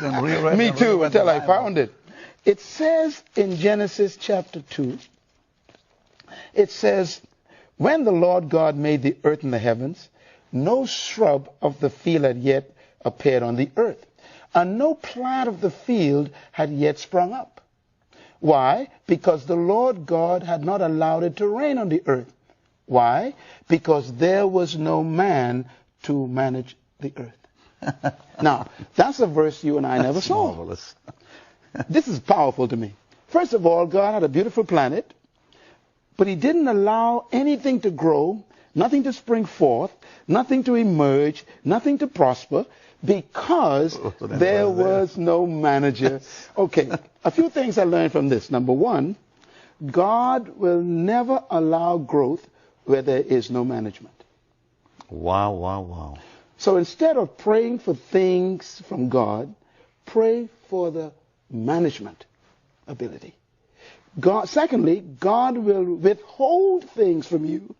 read and reread. Me and too, reread until the I Bible. found it. It says in Genesis chapter 2, it says, when the Lord God made the earth and the heavens, no shrub of the field had yet appeared on the earth, and no plant of the field had yet sprung up. Why? Because the Lord God had not allowed it to rain on the earth. Why? Because there was no man to manage the earth. Now, that's a verse you and I never saw. Marvelous. This is powerful to me. First of all, God had a beautiful planet, but he didn't allow anything to grow, nothing to spring forth, nothing to emerge, nothing to prosper, because there was no manager. Okay, a few things I learned from this. Number one, God will never allow growth where there is no management. Wow, wow, wow. So instead of praying for things from God, pray for the management ability. Secondly, God will withhold things from you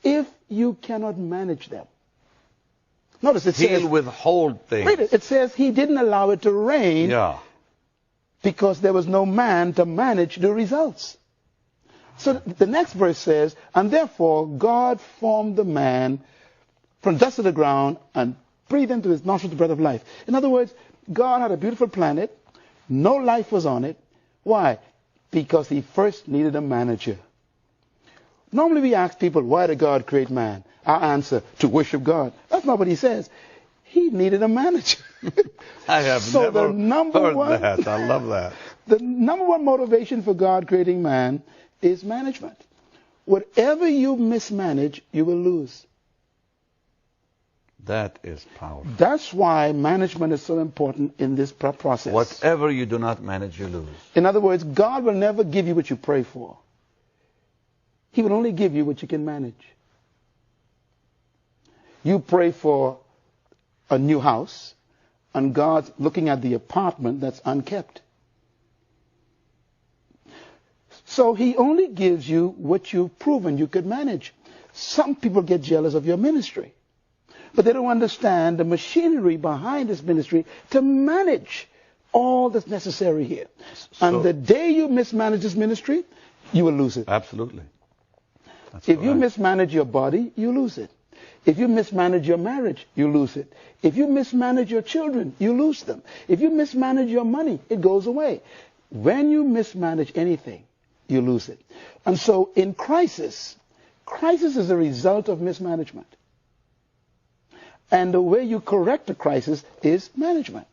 if you cannot manage them. Notice it says, He'll withhold things. read it. It says he didn't allow it to rain Yeah. because there was no man to manage the results. So the next verse says, and therefore God formed the man from dust of the ground and breathed into his nostrils the breath of life. In other words, God had a beautiful planet. No life was on it. Why? Because he first needed a manager. Normally we ask people, why did God create man? Our answer, to worship God. That's not what he says. He needed a manager. I have So never the number heard one, that. I love that. The number one motivation for God creating man is management. Whatever you mismanage, you will lose. That is powerful. That's why management is so important in this process. Whatever you do not manage, you lose. In other words, God will never give you what you pray for. He will only give you what you can manage. You pray for a new house, and God's looking at the apartment that's unkept. So he only gives you what you've proven you could manage. Some people get jealous of your ministry, but they don't understand the machinery behind this ministry to manage all that's necessary here. And the day you mismanage this ministry, you will lose it. Absolutely. That's If you correct. mismanage your body, you lose it. If you mismanage your marriage, you lose it. If you mismanage your children, you lose them. If you mismanage your money, it goes away. When you mismanage anything, you lose it. And so in crisis is a result of mismanagement. And the way you correct a crisis is management.